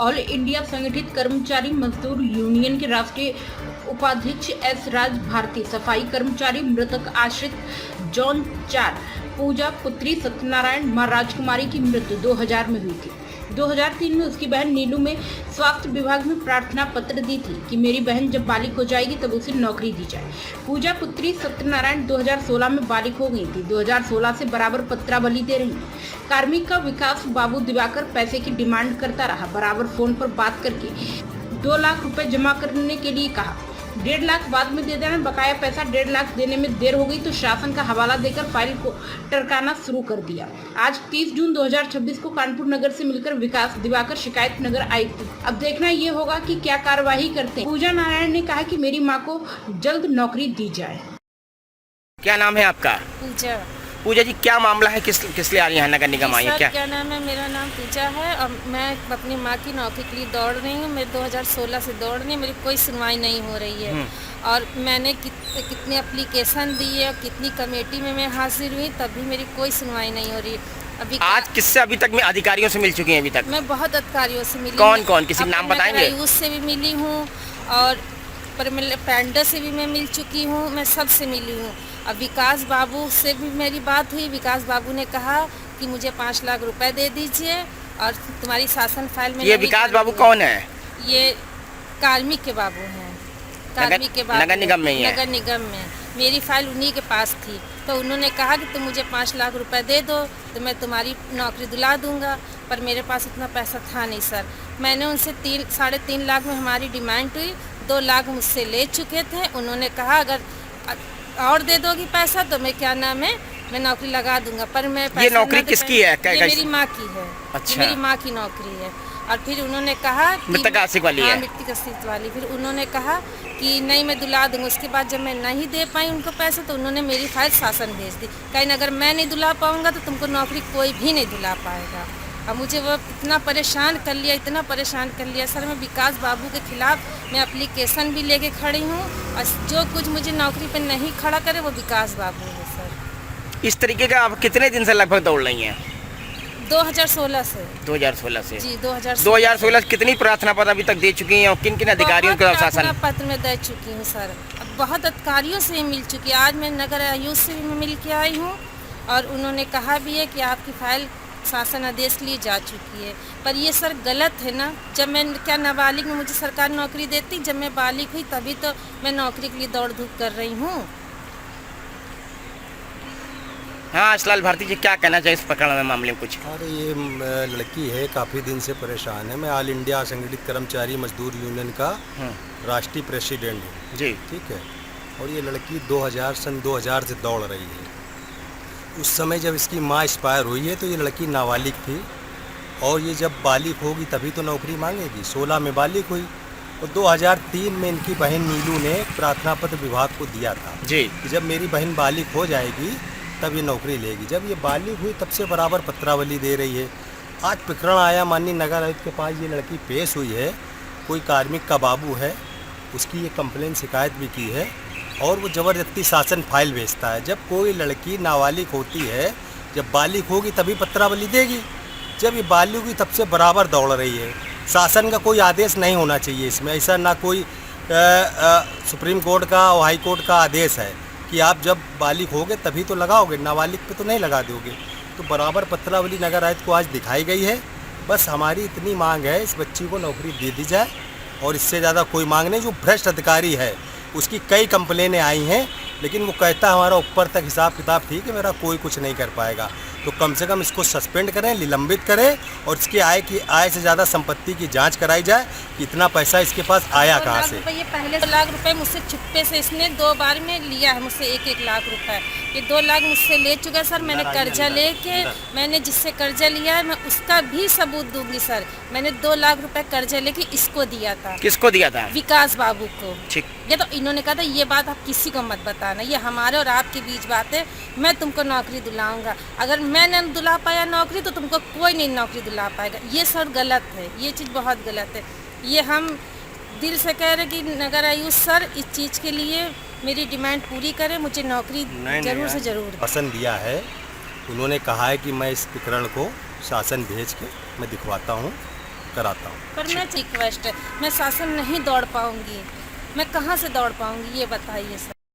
All India संगठित कर्मचारी मजदूर यूनियन के राष्ट्रीय उपाध्यक्ष एस राज भारती, सफाई कर्मचारी मृतक आश्रित जॉन 4, पूजा पुत्री सत्यनारायण मां राजकुमारी की मृत्यु 2000 में हुई थी। 2003 में उसकी बहन नीलू में स्वास्थ्य विभाग में प्रार्थना पत्र दी थी कि मेरी बहन जब बालिग हो जाएगी तब उसे नौकरी दी जाए। पूजा पुत्री सत्यनारायण 2016 में बालिग हो गई थी। 2016 से बराबर पत्रावली दे रही है। कार्मिक का विकास बाबू दिवाकर पैसे की डिमांड करता रहा। बराबर फोन पर बात करके 2 लाख रुपए जमा करने के लिए कहा। 1.5 लाख बाद में दे देना। बकाया पैसा 1.5 लाख देने में देर हो गई तो शासन का हवाला देकर फाइल को टरकाना शुरू कर दिया। आज 30 जून 2026 को कानपुर नगर से मिलकर विकास दिवाकर शिकायत नगर आई थी। अब देखना ये होगा कि क्या कार्यवाही करते हैं। पूजा नारायण ने कहा कि मेरी मां को जल्द नौकरी दी जाए। क्या नाम है आपका? पूजा। पूजा जी, क्या मामला है? किस लिए आ रही है नगर निगम आई है? क्या नाम है? मेरा नाम पूजा है और मैं अपनी माँ की नौकरी के लिए दौड़ रही हूँ। मैं 2016 से दौड़ रही हूँ, मेरी कोई सुनवाई नहीं हो रही है। और मैंने कितने एप्लीकेशन दी है, कितनी कमेटी में मैं हाजिर हुई, तब भी मेरी कोई सुनवाई नहीं हो रही है। अभी आज किससे अभी तक में अधिकारियों से मिल चुकी हैं? अभी तक मैं बहुत अधिकारियों से मिली। कौन कौन? किसी नाम बताएंगे? उससे भी मिली हूँ और पेंडर से भी मैं मिल चुकी हूँ। मैं सबसे मिली हूँ। अब विकास बाबू से भी मेरी बात हुई। विकास बाबू ने कहा कि मुझे 5 लाख रुपए दे दीजिए और तुम्हारी शासन फाइल में। ये विकास बाबू कौन है? ये कार्मिक के बाबू हैं। कार्मिक के बाबू नगर निगम में ही है? नगर निगम में। मेरी फाइल उन्हीं के पास थी तो उन्होंने कहा कि तुम मुझे 5 लाख रुपए दे दो तो मैं तुम्हारी नौकरी दिला दूंगा। पर मेरे पास इतना पैसा था नहीं सर। मैंने उनसे 3.5 लाख में हमारी डिमांड हुई। 2 लाख मुझसे ले चुके थे। उन्होंने कहा अगर और दे दोगी पैसा तो मैं क्या नाम है मैं नौकरी लगा दूंगा। पर मैं ये नौकरी किसकी है? ये मेरी माँ की है। अच्छा। मेरी माँ की नौकरी है। और फिर उन्होंने कहा मृतक आश्रित वाली है? मृतक आश्रित वाली। फिर उन्होंने कहा कि नहीं मैं दिला दूंगा। उसके बाद जब मैं नहीं दे पाई उनको पैसे तो उन्होंने मेरी फाइल शासन भेज दी। कहीं अगर मैं नहीं दिला पाऊंगा तो तुमको नौकरी कोई भी नहीं दिला पाएगा। अब मुझे वो इतना परेशान कर लिया, इतना परेशान कर लिया सर। मैं विकास बाबू के खिलाफ मैं एप्लीकेशन भी लेके खड़ी हूँ और जो कुछ मुझे नौकरी पे नहीं खड़ा करे वो विकास बाबू है सर। इस तरीके का आप कितने दिन से लगभग दौड़ रही हैं? 2016 से। 2016 से जी 2016 कितनी प्रार्थना पत्र अभी तक दे चुकी हैं और किन किन अधिकारियों को शासन पत्र में दे चुकी हूँ सर। अब बहुत अधिकारियों से मिल चुकी है। आज मैं नगर आयुक्त से भी मिल के आई हूँ और उन्होंने कहा भी है कि आपकी फाइल शासन आदेश लिए जा चुकी है। पर ये सर गलत है ना। जब मैं क्या नाबालिग में मुझे सरकार नौकरी देती? जब मैं बालिग हुई तभी तो मैं नौकरी के लिए दौड़ धूप कर रही हूँ। हाँ आशलाल भारती जी, क्या कहना चाहिए इस प्रकरण में, मामले में कुछ? अरे ये लड़की है काफ़ी दिन से परेशान है। मैं ऑल इंडिया संगठित कर्मचारी मजदूर यूनियन का राष्ट्रीय प्रेसिडेंट हूँ जी, ठीक है। और ये लड़की सन 2000 से दौड़ रही है। उस समय जब इसकी माँ एक्सपायर हुई है तो ये लड़की नाबालिग थी और ये जब बालिग होगी तभी तो नौकरी मांगेगी। 16 में बालिग हुई और 2003 में इनकी बहन नीलू ने प्रार्थना पत्र विभाग को दिया था जी कि जब मेरी बहन बालिग हो जाएगी तब ये नौकरी लेगी। जब ये बालिग हुई तब से बराबर पत्रावली दे रही है। आज प्रकरण आया माननीय नगर आयुक्त के पास, ये लड़की पेश हुई है। कोई कार्मिक का बाबू है, उसकी ये कंप्लेन शिकायत भी की है और वो ज़बरदस्ती शासन फाइल भेजता है। जब कोई लड़की नाबालिग होती है, जब बालिग होगी तभी पत्रावली देगी। जब ये बालिग हुई तब से बराबर दौड़ रही है। शासन का कोई आदेश नहीं होना चाहिए इसमें। ऐसा ना कोई सुप्रीम कोर्ट का और हाई कोर्ट का आदेश है कि आप जब बालिग होगे तभी तो लगाओगे, नाबालिग पे तो नहीं लगा दोगे। तो बराबर पत्रावली नगर आयुक्त को आज दिखाई गई है। बस हमारी इतनी मांग है इस बच्ची को नौकरी दे दी जाए और इससे ज़्यादा कोई मांग नहीं। जो भ्रष्ट अधिकारी है उसकी कई कंप्लेनें आई हैं लेकिन वो कहता हमारा ऊपर तक हिसाब किताब ठीक है, मेरा कोई कुछ नहीं कर पाएगा। तो कम से कम इसको सस्पेंड करें, निलंबित करें और इसकी आय से ज़्यादा संपत्ति की जांच कराई जाए कि इतना पैसा इसके पास आया कहाँ से। ये पहले 2 लाख रुपए मुझसे चुप्पे से इसने 2 बार में लिया है मुझसे 1-1 लाख रुपए। ये 2 लाख मुझसे ले चुका है सर। मैंने कर्जा लेके मैंने जिससे कर्जा लिया है मैं उसका भी सबूत दूंगी सर। मैंने 2 लाख रुपए कर्जा लेके इसको दिया था। किसको दिया था? विकास बाबू को। ठीक। ये तो इन्होंने कहा था ये बात आप किसी को मत बताना, ये हमारे और आपके बीच बात है। मैं तुमको नौकरी दिलाऊंगा। अगर मैं नहीं दिला पाया नौकरी तो तुमको कोई नहीं नौकरी दिला पाएगा। ये सर गलत है, ये चीज़ बहुत गलत है। ये हम दिल से कह रहे कि नगर आयुक्त सर इस चीज़ के लिए मेरी डिमांड पूरी करें, मुझे नौकरी जरूर से जरूर पसंद दिया है। उन्होंने कहा है कि मैं इस प्रकरण को शासन भेज के मैं दिखवाता हूँ। कराता हूँ। पर मैं रिक्वेस्ट है, मैं शासन नहीं दौड़ पाऊंगी, मैं कहाँ से दौड़ पाऊंगी ये बताइए सर।